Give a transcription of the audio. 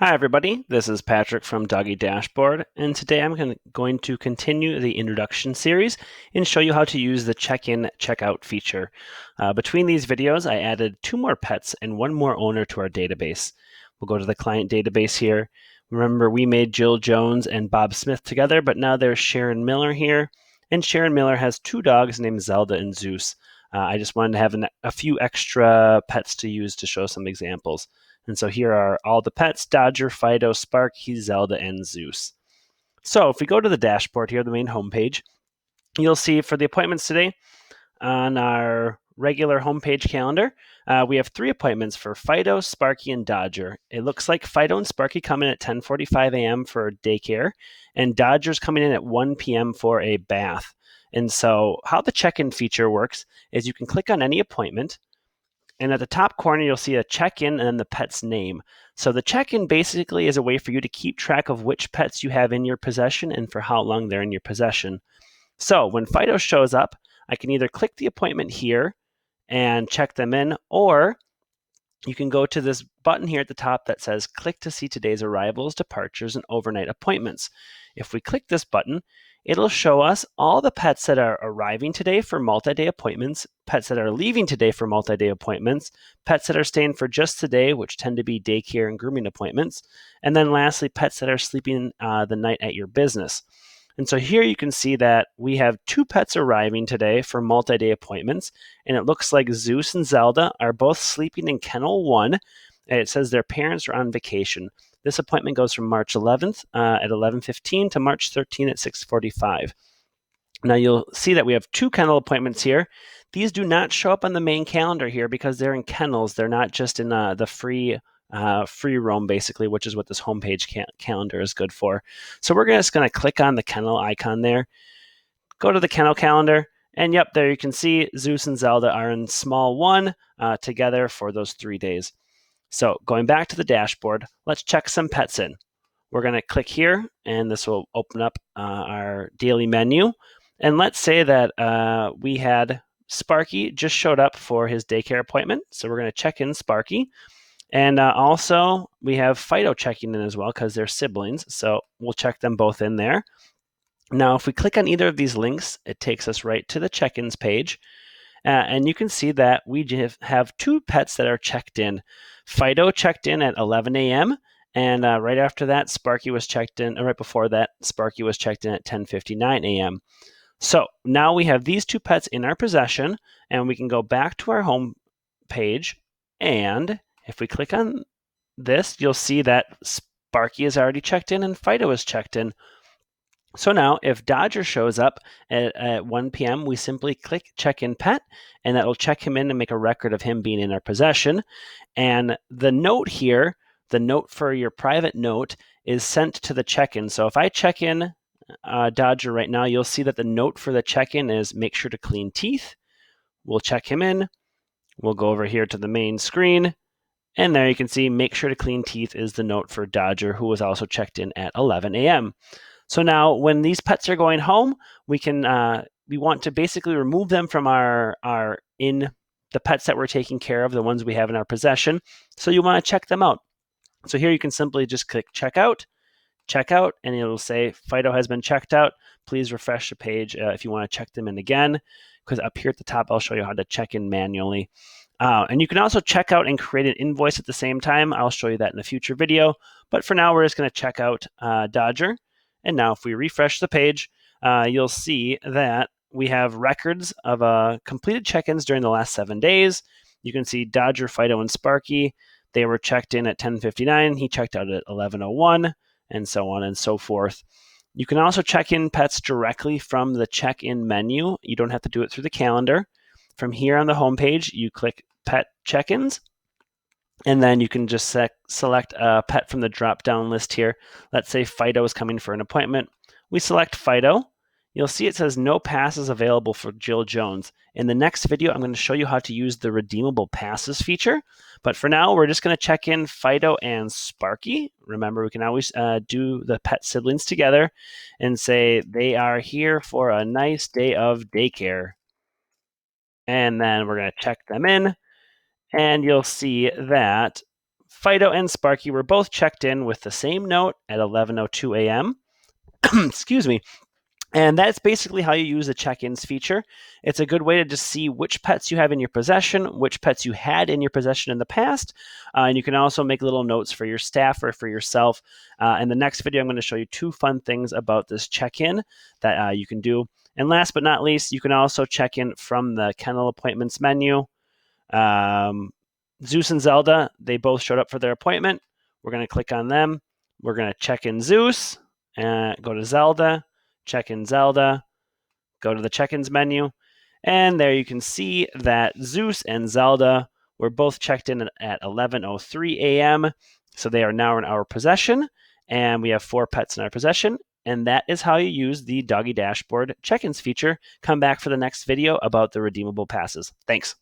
Hi everybody, this is Patrick from DoggieDashboard, and today I'm going to continue the introduction series and show you how to use the check-in, check-out feature. Between these videos, I added 2 more pets and 1 more owner to our database. We'll go to the client database here. Remember, we made Jill Jones and Bob Smith together, but now there's Sharon Miller here, and Sharon Miller has 2 dogs named Zelda and Zeus. I just wanted to have a few extra pets to use to show some examples. And so here are all the pets: Dodger, Fido, Sparky, Zelda, and Zeus. So if we go to the dashboard here, the main homepage, you'll see for the appointments today on our regular homepage calendar, we have 3 appointments for Fido, Sparky, and Dodger. It looks like Fido and Sparky come in at 10:45 a.m. for daycare, and Dodger's coming in at 1 p.m. for a bath. And so how the check-in feature works is you can click on any appointment, and at the top corner, you'll see a check-in and then the pet's name. So the check-in basically is a way for you to keep track of which pets you have in your possession and for how long they're in your possession. So when Fido shows up, I can either click the appointment here and check them in, or you can go to this button here at the top that says click to see today's arrivals, departures, and overnight appointments. If we click this button, it'll show us all the pets that are arriving today for multi-day appointments, pets that are leaving today for multi-day appointments, pets that are staying for just today, which tend to be daycare and grooming appointments, and then lastly, pets that are sleeping the night at your business. And so here you can see that we have 2 pets arriving today for multi-day appointments, and it looks like Zeus and Zelda are both sleeping in Kennel 1, and it says their parents are on vacation. This appointment goes from March 11th at 11:15 to March 13th at 6:45. Now you'll see that we have 2 kennel appointments here. These do not show up on the main calendar here because they're in kennels. They're not just in the free roam, basically, which is what this homepage calendar is good for. So we're just going to click on the kennel icon there, go to the kennel calendar, and yep, there you can see Zeus and Zelda are in small 1 together for those 3 days. So going back to the dashboard, let's check some pets in. We're going to click here, and this will open up our daily menu. And let's say that we had Sparky just showed up for his daycare appointment. So we're going to check in Sparky. And also we have Fido checking in as well because they're siblings. So we'll check them both in there. Now, if we click on either of these links, it takes us right to the check-ins page. And you can see that we have 2 pets that are checked in. Fido checked in at 11 a.m. And right after that, Sparky was checked in. Right before that, Sparky was checked in at 10:59 a.m. So now we have these 2 pets in our possession, and we can go back to our home page. And if we click on this, you'll see that Sparky is already checked in and Fido is checked in. So now if Dodger shows up at 1 p.m., we simply click check in pet, and that will check him in and make a record of him being in our possession. And the note here, the note for your private note, is sent to the check-in. So if I check in Dodger right now, you'll see that the note for the check-in is make sure to clean teeth. We'll check him in. We'll go over here to the main screen, and there you can see make sure to clean teeth is the note for Dodger, who was also checked in at 11 a.m. So now when these pets are going home, we want to basically remove them from our the pets that we're taking care of, the ones we have in our possession. So you want to check them out. So here you can simply just click check out, and it'll say Fido has been checked out. Please refresh the page if you want to check them in again, because up here at the top, I'll show you how to check in manually. And you can also check out and create an invoice at the same time. I'll show you that in a future video. But for now, we're just going to check out Dodger. And now if we refresh the page, you'll see that we have records of completed check-ins during the last 7 days. You can see Dodger, Fido, and Sparky. They were checked in at 10:59. He checked out at 11:01, and so on and so forth. You can also check in pets directly from the check-in menu. You don't have to do it through the calendar. From here on the homepage, you click Pet Check-ins, and then you can just select a pet from the drop-down list here. Let's say Fido is coming for an appointment. We select Fido. You'll see it says no passes available for Jill Jones. In the next video, I'm going to show you how to use the redeemable passes feature. But for now, we're just going to check in Fido and Sparky. Remember, we can always do the pet siblings together and say they are here for a nice day of daycare. And then we're going to check them in. And you'll see that Fido and Sparky were both checked in with the same note at 11:02 a.m. Excuse me. And that's basically how you use the check-ins feature. It's a good way to just see which pets you have in your possession, which pets you had in your possession in the past. And you can also make little notes for your staff or for yourself. In the next video, I'm going to show you 2 fun things about this check-in that you can do. And last but not least, you can also check in from the kennel appointments menu. Zeus and Zelda, they both showed up for their appointment. We're going to click on them. We're going to check in Zeus, go to Zelda, check in Zelda, go to the check-ins menu, and there you can see that Zeus and Zelda were both checked in at 11:03 a.m. So they are now in our possession, and we have 4 pets in our possession. And that is how you use the Doggy Dashboard check-ins feature. Come back for the next video about the redeemable passes. Thanks.